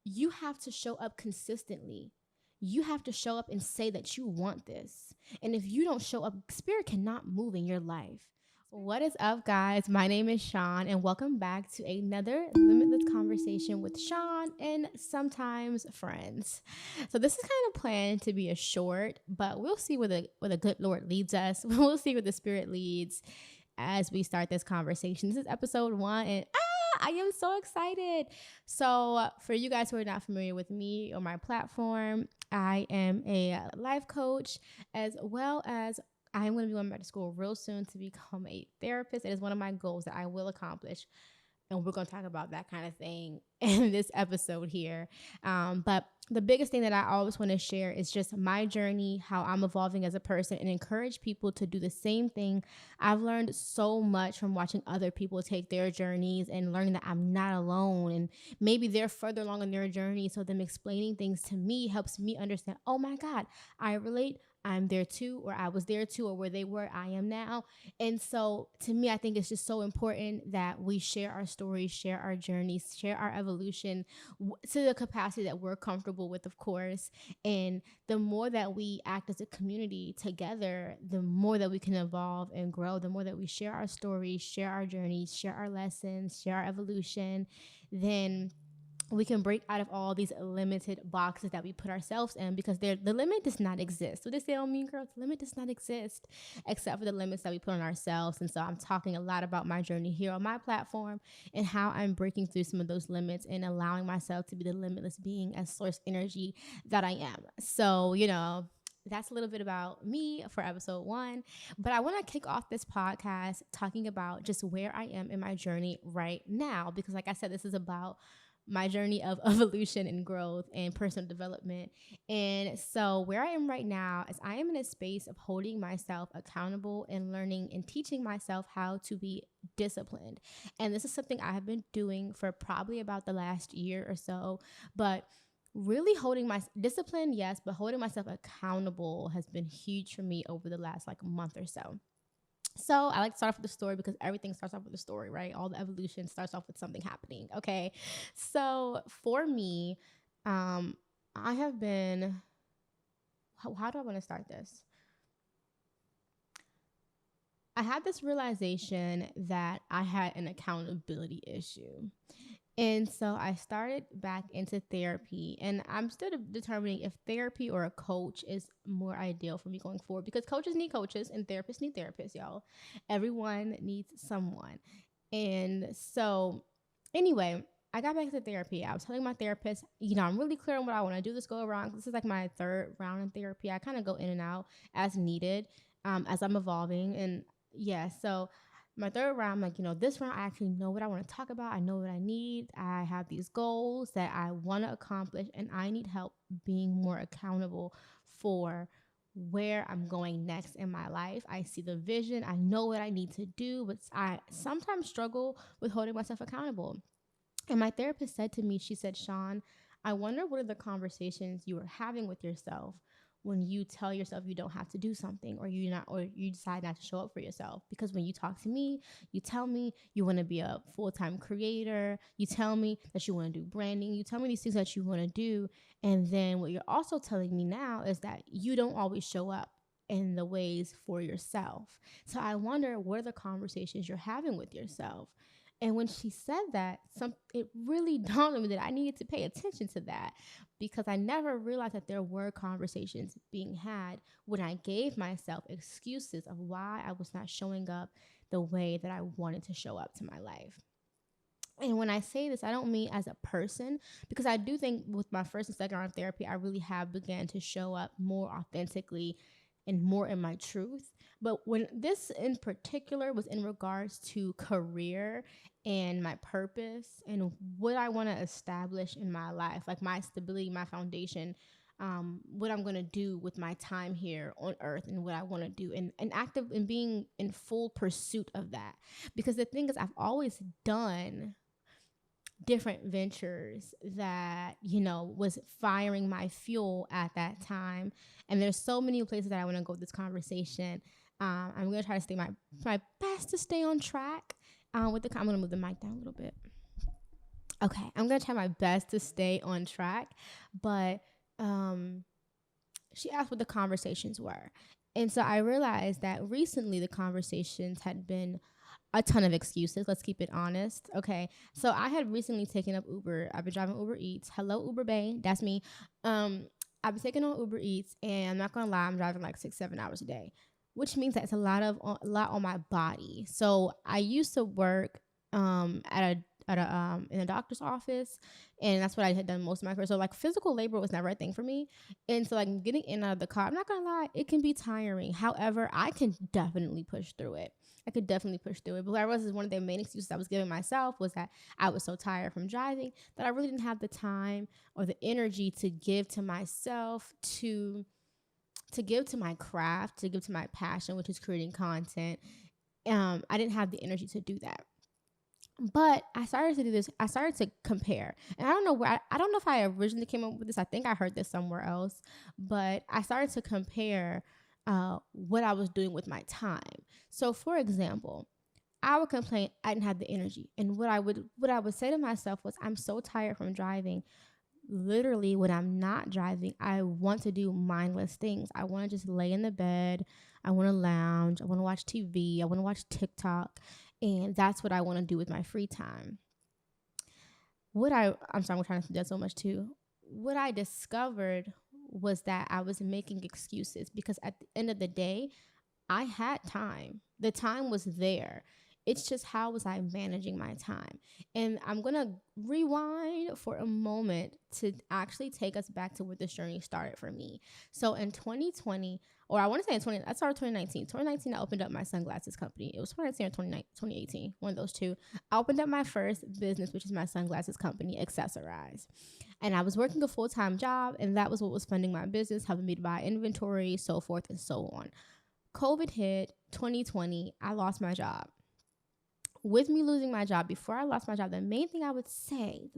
you have to show up consistently. You have to show up and say that you want this. And if you don't show up, spirit cannot move in your life. What is up, guys? My name is Sean, and welcome back to another Limitless Conversation with Sean and sometimes friends. So this is kind of planned to be a short, but we'll see where the good Lord leads us. We'll see where the Spirit leads as we start this conversation. This is episode 1, and I am so excited. So, for you guys who are not familiar with me or my platform, I am a life coach, as well as I'm going to be going back to school real soon to become a therapist. It is one of my goals that I will accomplish. And we're going to talk about that kind of thing in this episode here. But the biggest thing that I always want to share is just my journey, how I'm evolving as a person, and encourage people to do the same thing. I've learned so much from watching other people take their journeys and learning that I'm not alone. And maybe they're further along in their journey. So them explaining things to me helps me understand, oh my God, I relate. I'm there too, or I was there too, or where they were, I am now. And so to me, I think it's just so important that we share our stories, share our journeys, share our evolution to the capacity that we're comfortable with, of course. And the more that we act as a community together, the more that we can evolve and grow, the more that we share our stories, share our journeys, share our lessons, share our evolution, then we can break out of all these limited boxes that we put ourselves in, because the limit does not exist. So they say, oh, mean girl, the limit does not exist except for the limits that we put on ourselves. And so I'm talking a lot about my journey here on my platform and how I'm breaking through some of those limits and allowing myself to be the limitless being and source energy that I am. So, that's a little bit about me for episode 1. But I want to kick off this podcast talking about just where I am in my journey right now, because like I said, this is about my journey of evolution and growth and personal development. And so where I am right now is I am in a space of holding myself accountable and learning and teaching myself how to be disciplined. And this is something I have been doing for probably about the last year or so, but really holding my discipline, yes, but holding myself accountable has been huge for me over the last month or so. So I like to start off with the story because everything starts off with a story, right? All the evolution starts off with something happening. Okay. So for me, I have been, how do I want to start this? I had this realization that I had an accountability issue. And so I started back into therapy, and I'm still determining if therapy or a coach is more ideal for me going forward, because coaches need coaches and therapists need therapists, y'all. Everyone needs someone. And so anyway, I got back to therapy. I was telling my therapist, I'm really clear on what I want to do this go around. This is like my 3rd round in therapy. I kind of go in and out as needed, as I'm evolving. And yeah, so my 3rd round, I'm like, this round, I actually know what I want to talk about. I know what I need. I have these goals that I want to accomplish, and I need help being more accountable for where I'm going next in my life. I see the vision. I know what I need to do, but I sometimes struggle with holding myself accountable. And my therapist said to me, she said, Sean, I wonder what are the conversations you are having with yourself when you tell yourself you don't have to do something, or you decide not to show up for yourself. Because when you talk to me, you tell me you want to be a full-time creator. You tell me that you want to do branding. You tell me these things that you want to do. And then what you're also telling me now is that you don't always show up in the ways for yourself. So I wonder, what are the conversations you're having with yourself? And when she said that, it really dawned on me that I needed to pay attention to that, because I never realized that there were conversations being had when I gave myself excuses of why I was not showing up the way that I wanted to show up to my life. And when I say this, I don't mean as a person, because I do think with my 1st and 2nd round of therapy, I really have began to show up more authentically and more in my truth. But when this in particular was in regards to career and my purpose and what I want to establish in my life, like my stability, my foundation, what I'm going to do with my time here on earth, and what I want to do, and active and being in full pursuit of that. Because the thing is, I've always done different ventures that, was firing my fuel at that time. And there's so many places that I want to go with this conversation. I'm going to try to stay my best to stay on track with I'm going to move the mic down a little bit. Okay, I'm gonna try my best to stay on track, but um, she asked what the conversations were. And so I realized that recently the conversations had been a ton of excuses. Let's keep it honest. Okay. So I had recently taken up Uber. I've been driving Uber Eats. Hello, Uber Bay. That's me. Um, I've been taking on Uber Eats, and I'm not gonna lie, I'm driving like 6, 7 hours a day, which means that it's a lot on my body. So I used to work at a in a doctor's office, and that's what I had done most of my career. So like physical labor was never a thing for me, and so like getting in and out of the car, I'm not gonna lie, it can be tiring. However, I can definitely push through it. I could definitely push through it. But I was one of the main excuses I was giving myself was that I was so tired from driving that I really didn't have the time or the energy to give to myself, to give to my craft, to give to my passion, which is creating content. I didn't have the energy to do that. But I started to do this. I started to compare, and I don't know where. I don't know if I originally came up with this. I think I heard this somewhere else, but I started to compare what I was doing with my time. So, for example, I would complain I didn't have the energy, and what I would say to myself was, I'm so tired from driving. Literally, when I'm not driving, I want to do mindless things. I want to just lay in the bed. I want to lounge. I want to watch TV. I want to watch TikTok. And that's what I want to do with my free time. I'm sorry, I'm trying to do that so much too. What I discovered was that I was making excuses because at the end of the day, I had time. The time was there. It's just how was I managing my time? And I'm going to rewind for a moment to actually take us back to where this journey started for me. So in 2020, or I want to say I started 2019. 2019, I opened up my sunglasses company. It was 2019 or 2018, one of those two. I opened up my first business, which is my sunglasses company, Accessorize. And I was working a full-time job, and that was what was funding my business, helping me to buy inventory, so forth and so on. COVID hit 2020. I lost my job. With me losing my job, before I lost my job, the main thing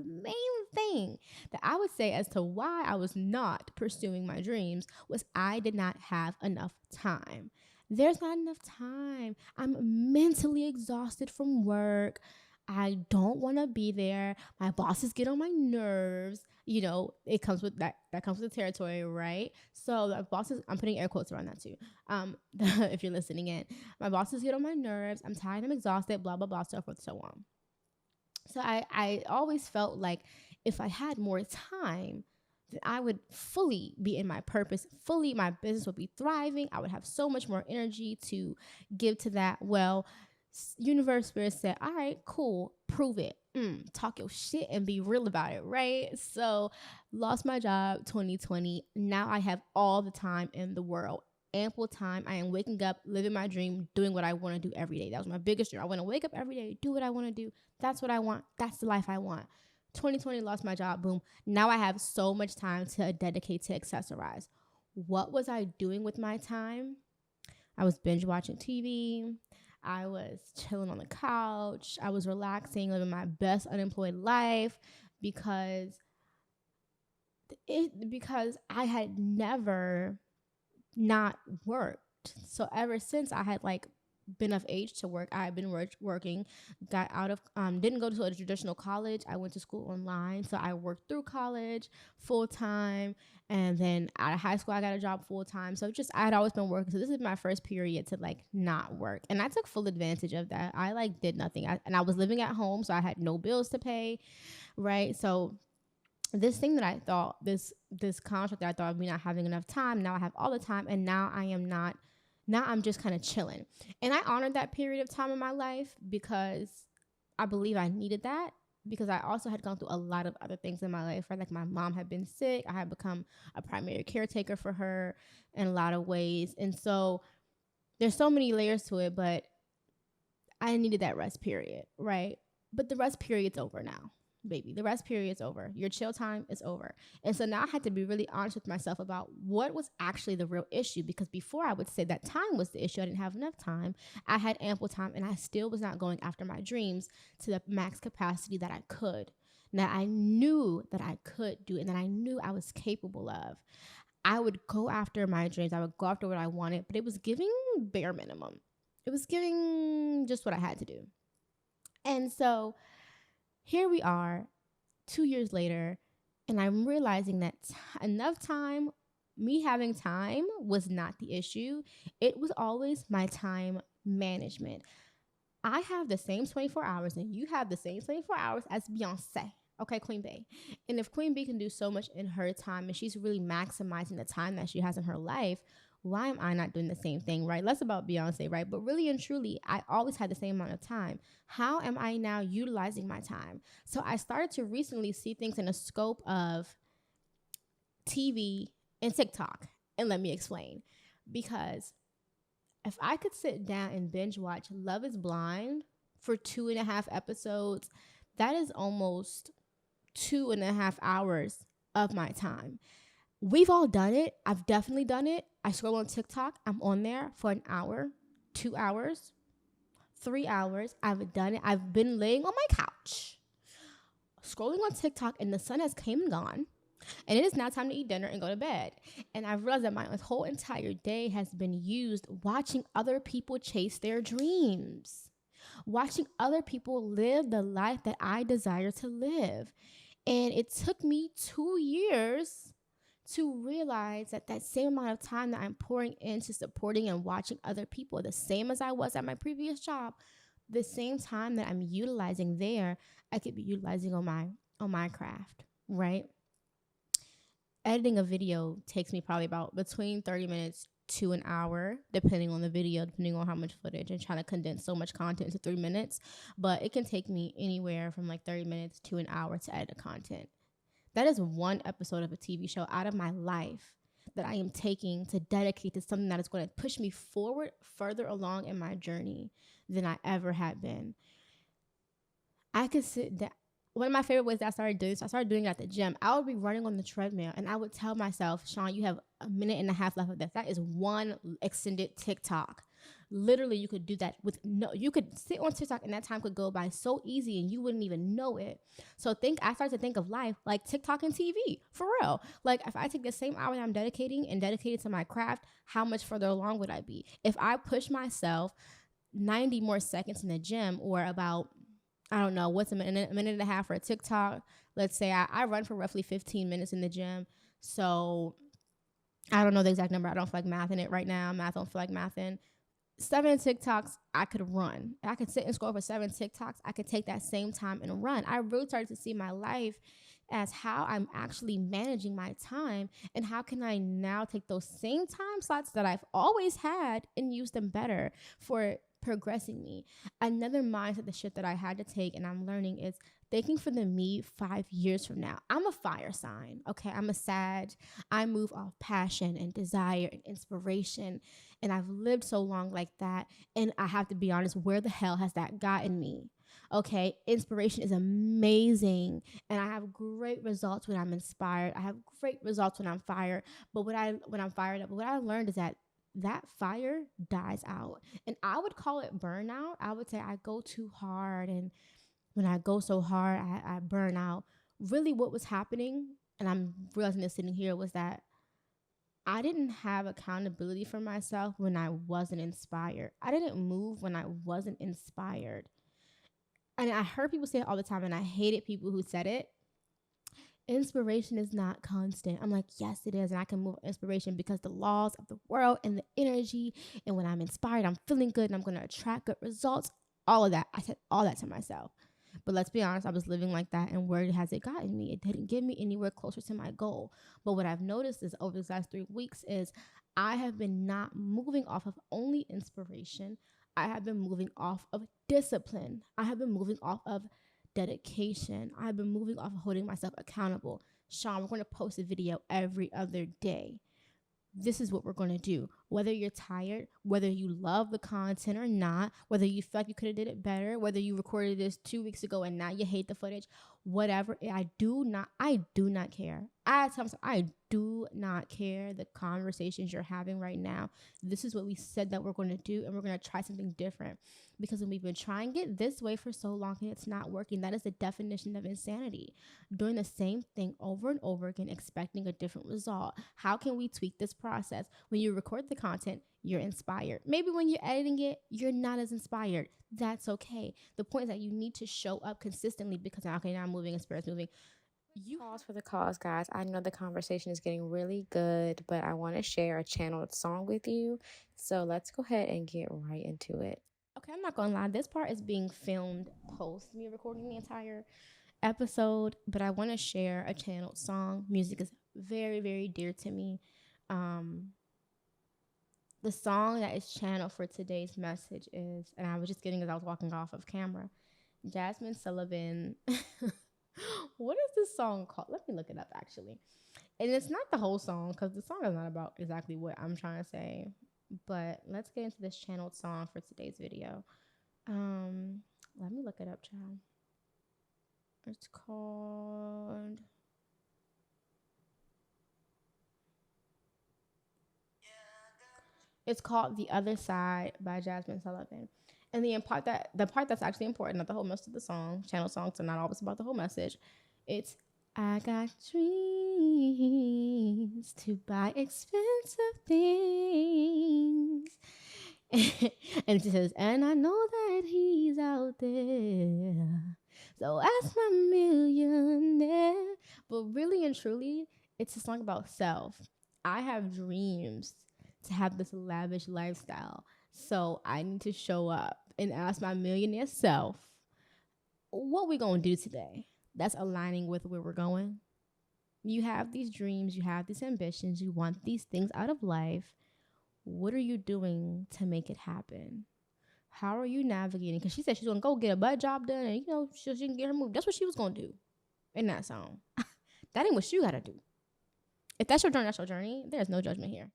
that I would say as to why I was not pursuing my dreams was I did not have enough time. There's not enough time. I'm mentally exhausted from work. I don't want to be there. My bosses get on my nerves. It comes with that comes with the territory, right? So the bosses, I'm putting air quotes around that too. If you're listening in, my bosses get on my nerves. I'm tired. I'm exhausted. Blah blah blah. So forth, so on. So I always felt like if I had more time, then I would fully be in my purpose. Fully, my business would be thriving. I would have so much more energy to give to that. Well, universe spirit said, all right, cool, prove it. Talk your shit and be real about it, right? So lost my job 2020. Now I have all the time in the world, ample time. I am waking up, living my dream, doing what I want to do every day. That was my biggest dream. I want to wake up every day, do what I want to do. That's what I want. That's the life I want. 2020, lost my job, boom. Now I have so much time to dedicate to Accessorize. What was I doing with my time? I was binge watching TV. I was chilling on the couch. I was relaxing, living my best unemployed life because because I had never not worked. So ever since I had been of age to work, I had been working, got out of didn't go to a traditional college. I went to school online, so I worked through college full time, and then out of high school I got a job full time. So just I had always been working. So this is my first period to not work, and I took full advantage of that. I did nothing, and I was living at home, so I had no bills to pay, right? So this thing that I thought, this contract that I thought of me not having enough time, now I have all the time, and now I am not. Now I'm just kind of chilling. And I honored that period of time in my life because I believe I needed that, because I also had gone through a lot of other things in my life, right? Like my mom had been sick. I had become a primary caretaker for her in a lot of ways. And so there's so many layers to it, but I needed that rest period, right? But the rest period's over now, baby. The rest period's over. Your chill time is over. And so now I had to be really honest with myself about what was actually the real issue, because before I would say that time was the issue. I didn't have enough time. I had ample time, and I still was not going after my dreams to the max capacity that I could. Now I knew that I could do it, and that I knew I was capable of. I would go after my dreams. I would go after what I wanted, but it was giving bare minimum. It was giving just what I had to do. And so here we are. 2 years later, and I'm realizing that enough time, me having time was not the issue. It was always my time management. I have the same 24 hours and you have the same 24 hours as Beyonce. Okay, Queen Bey. And if Queen Bey can do so much in her time and she's really maximizing the time that she has in her life, why am I not doing the same thing, right? Less about Beyonce, right? But really and truly, I always had the same amount of time. How am I now utilizing my time? So I started to recently see things in the scope of TV and TikTok. And let me explain. Because if I could sit down and binge watch Love is Blind for 2.5 episodes, that is almost 2.5 hours of my time. We've all done it. I've definitely done it. I scroll on TikTok. I'm on there for an hour, 2 hours, 3 hours. I've done it. I've been laying on my couch, scrolling on TikTok, and the sun has came and gone. And it is now time to eat dinner and go to bed. And I've realized that my whole entire day has been used watching other people chase their dreams, watching other people live the life that I desire to live. And it took me 2 years to realize that that same amount of time that I'm pouring into supporting and watching other people, the same as I was at my previous job, the same time that I'm utilizing there, I could be utilizing on my craft, right? Editing a video takes me probably about between 30 minutes to an hour, depending on the video, depending on how much footage, and trying to condense so much content into 3 minutes. But it can take me anywhere from like 30 minutes to an hour to edit the content. That is one episode of a TV show out of my life that I am taking to dedicate to something that is going to push me forward further along in my journey than I ever had been. I could sit down. One of my favorite ways that I started doing it at the gym. I would be running on the treadmill and I would tell myself, Sean, you have a minute and a half left of this. That is one extended TikTok. Literally, you could do that you could sit on TikTok and that time could go by so easy and you wouldn't even know it. So I started to think of life like TikTok and TV, for real. Like if I take the same hour that I'm dedicated to my craft, how much further along would I be? If I push myself 90 more seconds in the gym, or about, I don't know, what's a minute and a half for a TikTok. Let's say I run for roughly 15 minutes in the gym. So I don't know the exact number. I don't feel like mathing it right now. Math don't feel like mathing. 7 TikToks I could run. I could sit and scroll for 7 TikToks. I could take that same time and run. I really started to see my life as how I'm actually managing my time and how can I now take those same time slots that I've always had and use them better for progressing me. Another mindset, the shit that I had to take and I'm learning is thinking for the me 5 years from now. I'm a fire sign, okay? I'm a Sag. I move off passion and desire and inspiration. And I've lived so long like that. And I have to be honest, where the hell has that gotten me? Okay, inspiration is amazing. And I have great results when I'm inspired. I have great results when I'm fired. But when I'm fired up, but what I learned is that fire dies out. And I would call it burnout. I would say I go too hard, and when I go so hard, I burn out. Really what was happening, and I'm realizing this sitting here, was that I didn't have accountability for myself when I wasn't inspired. I didn't move when I wasn't inspired. And I heard people say it all the time, and I hated people who said it. Inspiration is not constant. I'm like, yes, it is. And I can move inspiration because the laws of the world and the energy. And when I'm inspired, I'm feeling good and I'm going to attract good results. All of that. I said all that to myself. But let's be honest, I was living like that. And where has it gotten me? It didn't get me anywhere closer to my goal. But what I've noticed is over the last 3 weeks is I have been not moving off of only inspiration. I have been moving off of discipline. I have been moving off of dedication. I've been moving off of holding myself accountable. Sean, we're going to post a video every other day. This is what we're going to do. Whether you're tired, whether you love the content or not, whether you feel like you could have did it better, whether you recorded this 2 weeks ago and now you hate the footage, whatever. I do not care. I tell myself, I do not care the conversations you're having right now. This is what we said that we're going to do, and we're going to try something different. Because when we've been trying it this way for so long and it's not working, that is the definition of insanity. Doing the same thing over and over again, expecting a different result. How can we tweak this process? When you record the content, you're inspired. Maybe when you're editing it, you're not as inspired. That's okay. The point is that you need to show up consistently because, okay, now I'm moving and spirit's moving. Pause for the cause, guys. I know the conversation is getting really good, but I want to share a channeled song with you. So let's go ahead and get right into it. Okay, I'm not gonna lie. This part is being filmed post me recording the entire episode, but I want to share a channeled song. Music is very, very dear to me. Um, the song that is channeled for today's message is, and I was just getting as I was walking off of camera, Jasmine Sullivan. What is this song called? Let me look it up actually. And it's not the whole song because the song is not about exactly what I'm trying to say. But let's get into this channeled song for today's video. Let me look it up, child. It's called The Other Side by Jasmine Sullivan. And the part that's actually important, not the whole message of the song. Channel songs are not always about the whole message. It's I got dreams to buy expensive things. And it says, and I know that he's out there. So ask my millionaire. But really and truly, it's a song about self. I have dreams to have this lavish lifestyle. So I need to show up and ask my millionaire self, what we gonna do today? That's aligning with where we're going. You have these dreams, you have these ambitions, you want these things out of life. What are you doing to make it happen? How are you navigating? Because she said she's gonna go get a butt job done, and she can get her moved. That's what she was gonna do in that song. That ain't what you gotta do. If that's your journey, that's your journey. There's no judgment here.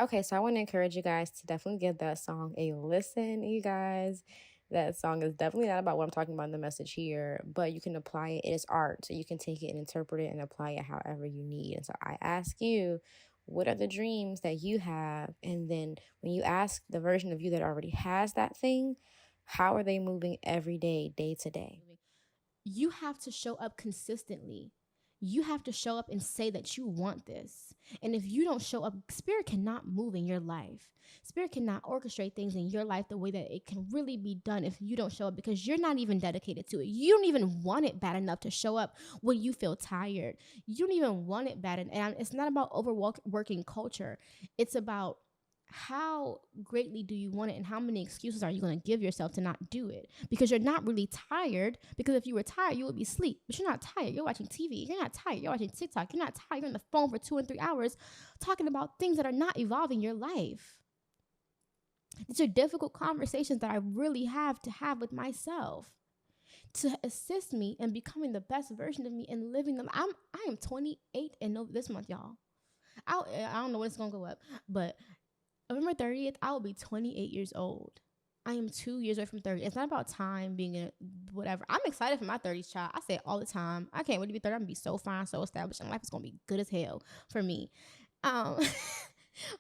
Okay, so I want to encourage you guys to definitely give that song a listen, you guys. That song is definitely not about what I'm talking about in the message here, but you can apply it. It is art, so you can take it and interpret it and apply it however you need. And so I ask you, what are the dreams that you have? And then when you ask the version of you that already has that thing, how are they moving every day, day to day? You have to show up consistently. You have to show up and say that you want this. And if you don't show up, Spirit cannot move in your life. Spirit cannot orchestrate things in your life the way that it can really be done if you don't show up, because you're not even dedicated to it. You don't even want it bad enough to show up when you feel tired. You don't even want it bad. And it's not about overworking culture. It's about how greatly do you want it, and how many excuses are you going to give yourself to not do it, because you're not really tired. Because if you were tired, you would be asleep, but you're not tired. You're watching TV. You're not tired. You're watching TikTok. You're not tired. You're on the phone for 2 and 3 hours talking about things that are not evolving your life. These are difficult conversations that I really have to have with myself to assist me in becoming the best version of me and living them. I am 28 and this month, y'all. I don't know when it's gonna go up, but November 30th, I will be 28 years old. I am 2 years away from 30. It's not about time being in whatever. I'm excited for my 30s, child. I say it all the time. I can't wait to be 30. I'm going to be so fine, so established, and life is going to be good as hell for me. Um,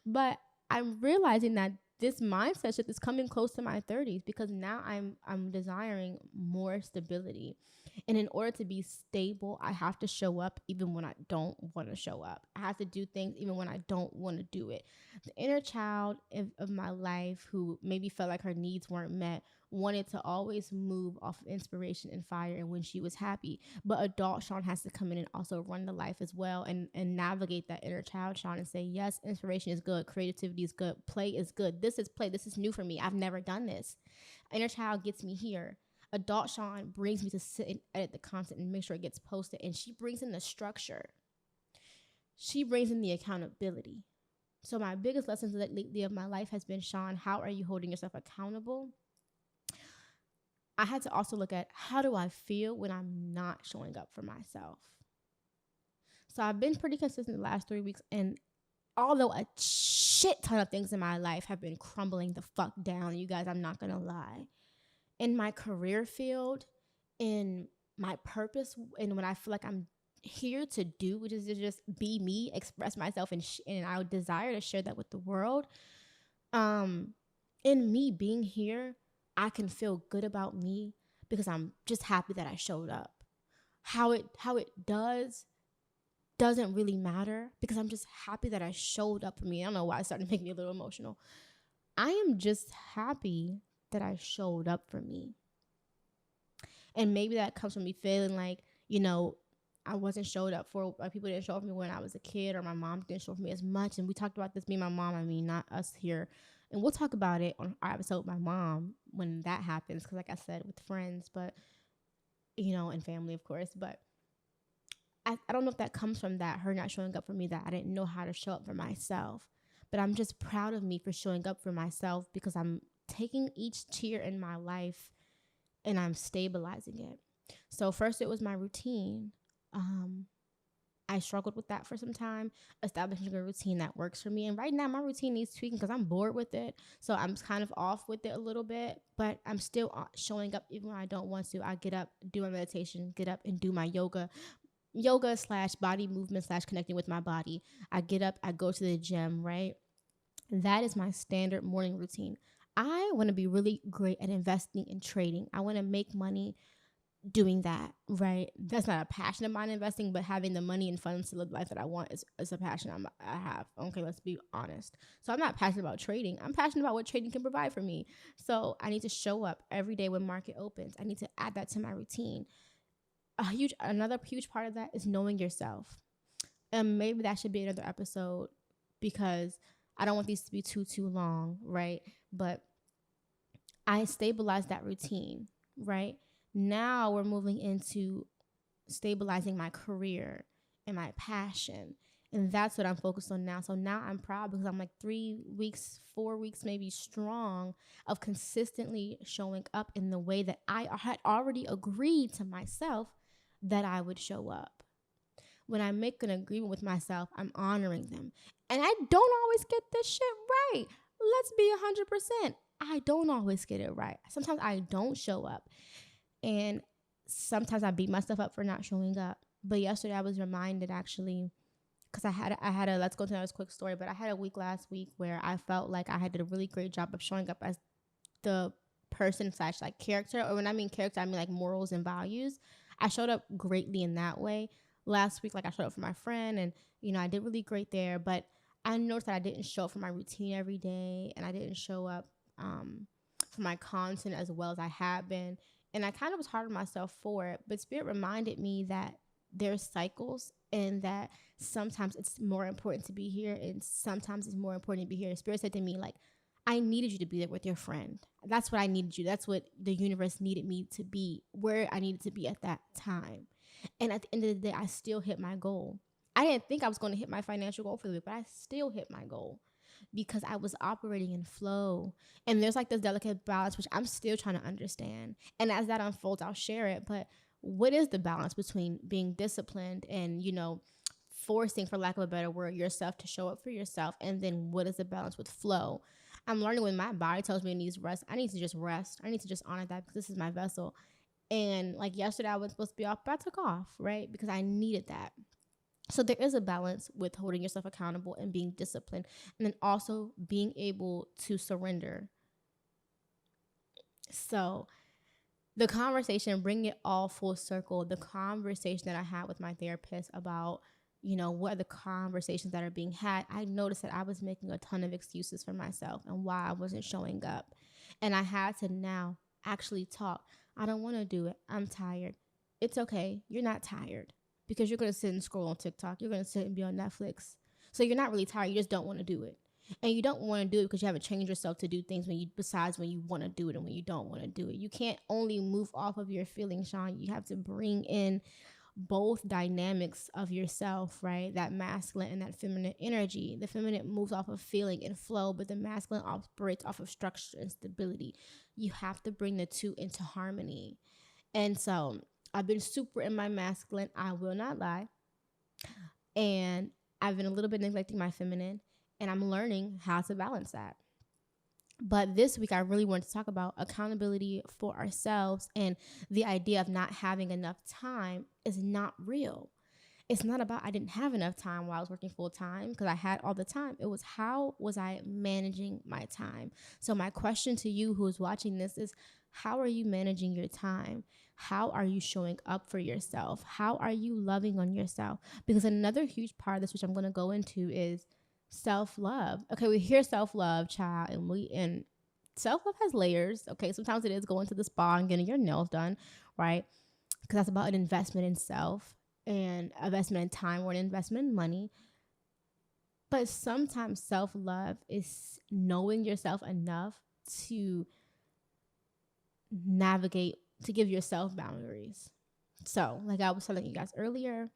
but I'm realizing that this mindset shift is coming close to my 30s, because now I'm desiring more stability. And in order to be stable, I have to show up even when I don't want to show up. I have to do things even when I don't want to do it. The inner child of my life, who maybe felt like her needs weren't met, wanted to always move off of inspiration and fire and when she was happy. But adult Sean has to come in and also run the life as well, and navigate that inner child Sean and say, yes, inspiration is good, creativity is good, play is good. This is play. This is new for me. I've never done this. Inner child gets me here. Adult Sean brings me to sit and edit the content and make sure it gets posted. And she brings in the structure. She brings in the accountability. So my biggest lessons lately of my life has been, Sean, how are you holding yourself accountable? I had to also look at, how do I feel when I'm not showing up for myself? So I've been pretty consistent the last 3 weeks. And although a shit ton of things in my life have been crumbling the fuck down, you guys, I'm not going to lie. In my career field, in my purpose, and what I feel like I'm here to do, which is to just be me, express myself, and I would desire to share that with the world. In me being here, I can feel good about me because I'm just happy that I showed up. How it doesn't really matter, because I'm just happy that I showed up for me. I don't know why it started to make me a little emotional. I am just happy that I showed up for me. And maybe that comes from me feeling like, I wasn't showed up for, like, people didn't show up for me when I was a kid, or my mom didn't show up for me as much. And we talked about this, me and my mom, I mean, not us here. And we'll talk about it on our episode with my mom when that happens. Cause like I said, with friends, but, and family, of course. But I don't know if that comes from that, her not showing up for me, that I didn't know how to show up for myself. But I'm just proud of me for showing up for myself, because I'm taking each tier in my life and I'm stabilizing it. So first it was my routine. I struggled with that for some time, establishing a routine that works for me. And right now my routine needs tweaking because I'm bored with it. So I'm kind of off with it a little bit, but I'm still showing up even when I don't want to. I get up, do my meditation, get up and do my yoga slash body movement slash connecting with my body. I get up, I go to the gym, right? That is my standard morning routine. I want to be really great at investing and trading. I want to make money doing that, right? That's not a passion of mine, investing, but having the money and funds to live the life that I want is a passion I have. Okay, let's be honest. So I'm not passionate about trading. I'm passionate about what trading can provide for me. So I need to show up every day when market opens. I need to add that to my routine. Another huge part of that is knowing yourself. And maybe that should be another episode, because I don't want these to be too long, right? But I stabilized that routine, right? Now we're moving into stabilizing my career and my passion. And that's what I'm focused on now. So now I'm proud, because I'm like 3 weeks, 4 weeks, maybe strong, of consistently showing up in the way that I had already agreed to myself that I would show up. When I make an agreement with myself, I'm honoring them. And I don't always get this shit right. Let's be 100%. I don't always get it right. Sometimes I don't show up. And sometimes I beat myself up for not showing up. But yesterday I was reminded, actually, because I had a, let's go to another quick story, but I had a week last week where I felt like I had did a really great job of showing up as the person slash like character. Or when I mean character, I mean like morals and values. I showed up greatly in that way. Last week, like, I showed up for my friend, and I did really great there. But I noticed that I didn't show up for my routine every day, and I didn't show up for my content as well as I had been. And I kind of was hard on myself for it. But Spirit reminded me that there's cycles, and that sometimes it's more important to be here, and sometimes it's more important to be here. Spirit said to me, like, I needed you to be there with your friend. That's what I needed you. That's what the universe needed me to be, where I needed to be at that time. And at the end of the day, I still hit my goal. I didn't think I was going to hit my financial goal for the week, but I still hit my goal, because I was operating in flow. And there's like this delicate balance, which I'm still trying to understand. And as that unfolds, I'll share it. But what is the balance between being disciplined and, forcing, for lack of a better word, yourself to show up for yourself? And then what is the balance with flow? I'm learning, when my body tells me it needs rest, I need to just rest. I need to just honor that, because this is my vessel. And like yesterday, I was supposed to be off, but I took off, right? Because I needed that. So there is a balance with holding yourself accountable and being disciplined, and then also being able to surrender. So the conversation, bring it all full circle, the conversation that I had with my therapist about, what are the conversations that are being had, I noticed that I was making a ton of excuses for myself and why I wasn't showing up. And I had to now actually talk. I don't want to do it. I'm tired. It's okay. You're not tired, because you're going to sit and scroll on TikTok. You're going to sit and be on Netflix. So you're not really tired. You just don't want to do it. And you don't want to do it because you haven't trained yourself to do things besides when you want to do it and when you don't want to do it. You can't only move off of your feelings, Sean. You have to bring in both dynamics of yourself, right? That masculine and that feminine energy. The feminine moves off of feeling and flow, but the masculine operates off of structure and stability. You have to bring the two into harmony. And so I've been super in my masculine, I will not lie. And I've been a little bit neglecting my feminine, and I'm learning how to balance that. But this week, I really wanted to talk about accountability for ourselves, and the idea of not having enough time is not real. It's not about I didn't have enough time while I was working full time, because I had all the time. It was, how was I managing my time? So my question to you who is watching this is, how are you managing your time? How are you showing up for yourself? How are you loving on yourself? Because another huge part of this, which I'm going to go into, is self-love. Okay, we hear self-love, child, and self-love has layers. Okay, sometimes it is going to the spa and getting your nails done, right? Because that's about an investment in self. and investment in time or an investment in money. But sometimes self love is knowing yourself enough to navigate, to give yourself boundaries. So, like I was telling you guys earlier,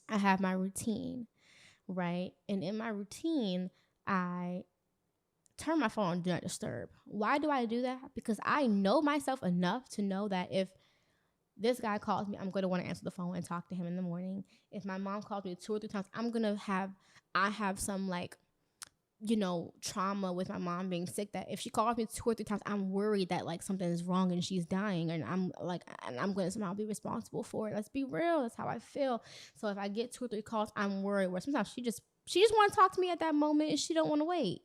I have my routine, right? And in my routine, I turn my phone on do not disturb. Why do I do that? Because I know myself enough to know that if this guy calls me, I'm going to want to answer the phone and talk to him in the morning. If my mom calls me 2 or 3 times, I have some like, trauma with my mom being sick, that if she calls me 2 or 3 times, I'm worried that like something is wrong and she's dying, and I'm going to somehow be responsible for it. Let's be real. That's how I feel. So if I get 2 or 3 calls, I'm worried, where sometimes she just want to talk to me at that moment and she don't want to wait.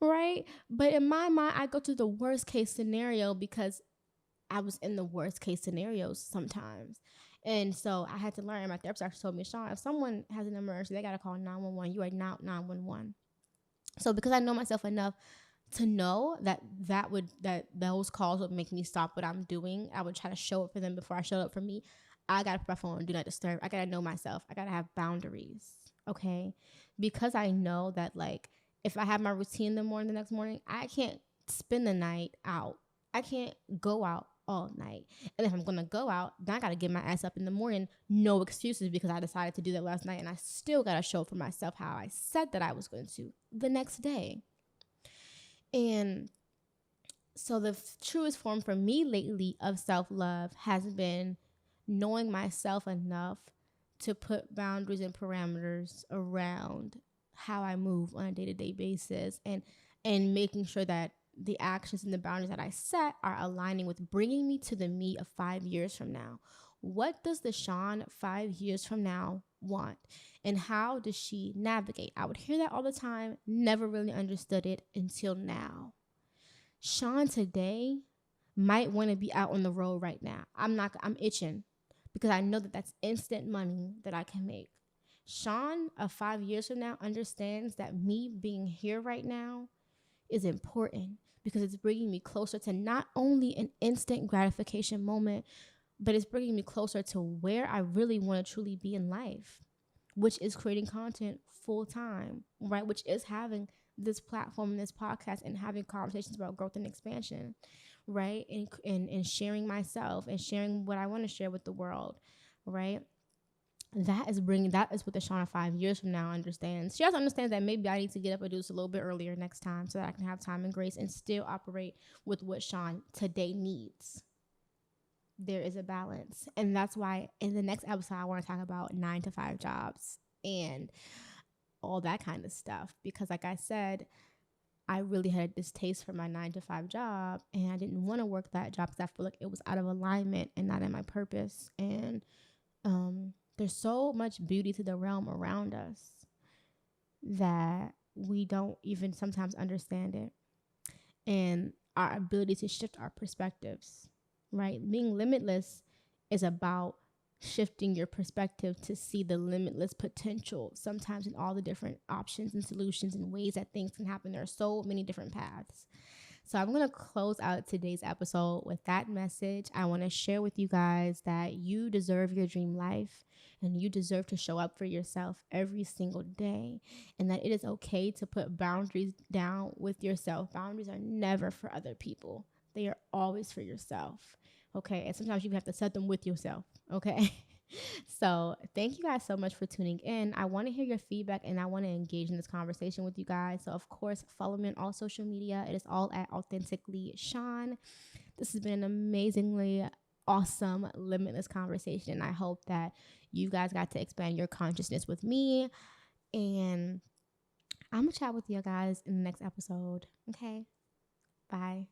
Right. But in my mind, I go to the worst case scenario because I was in the worst case scenarios sometimes. And so I had to learn. My therapist actually told me, Sean, if someone has an emergency, they got to call 911. You are not 911. So because I know myself enough to know that those calls would make me stop what I'm doing, I would try to show up for them before I showed up for me. I gotta put my phone on do not disturb. I gotta know myself. I gotta have boundaries. Okay. Because I know that like if I have my routine in the morning the next morning, I can't spend the night out. I can't go out all night. And if I'm gonna go out, then I gotta get my ass up in the morning. No excuses, because I decided to do that last night, and I still gotta show for myself how I said that I was going to the next day. And so the truest form for me lately of self-love has been knowing myself enough to put boundaries and parameters around how I move on a day-to-day basis, and making sure that the actions and the boundaries that I set are aligning with bringing me to the me of 5 years from now. What does the Sean 5 years from now want? And how does she navigate? I would hear that all the time, never really understood it until now. Sean today might want to be out on the road right now. I'm itching because I know that that's instant money that I can make. Sean of 5 years from now understands that me being here right now is important because it's bringing me closer to not only an instant gratification moment, but it's bringing me closer to where I really want to truly be in life, which is creating content full time, right? Which is having this platform and this podcast and having conversations about growth and expansion, right? And sharing myself and sharing what I want to share with the world, right? That is what the Shauna 5 years from now understands. She also understands that maybe I need to get up and do this a little bit earlier next time so that I can have time and grace and still operate with what Sean today needs. There is a balance. And that's why in the next episode, I want to talk about 9 to 5 jobs and all that kind of stuff. Because, like I said, I really had a distaste for my 9 to 5 job, and I didn't want to work that job because I feel like it was out of alignment and not in my purpose. And there's so much beauty to the realm around us that we don't even sometimes understand it. And our ability to shift our perspectives, right? Being limitless is about shifting your perspective to see the limitless potential, sometimes in all the different options and solutions and ways that things can happen. There are so many different paths. So I'm going to close out today's episode with that message. I want to share with you guys that you deserve your dream life and you deserve to show up for yourself every single day, and that it is okay to put boundaries down with yourself. Boundaries are never for other people. They are always for yourself. Okay. And sometimes you have to set them with yourself. Okay. So thank you guys so much for tuning in. I want to hear your feedback and I want to engage in this conversation with you guys. So of course, follow me on all social media. It is all at Authentically Sean. This has been an amazingly awesome limitless conversation. I hope that you guys got to expand your consciousness with me. And I'm going to chat with you guys in the next episode. Okay. Bye.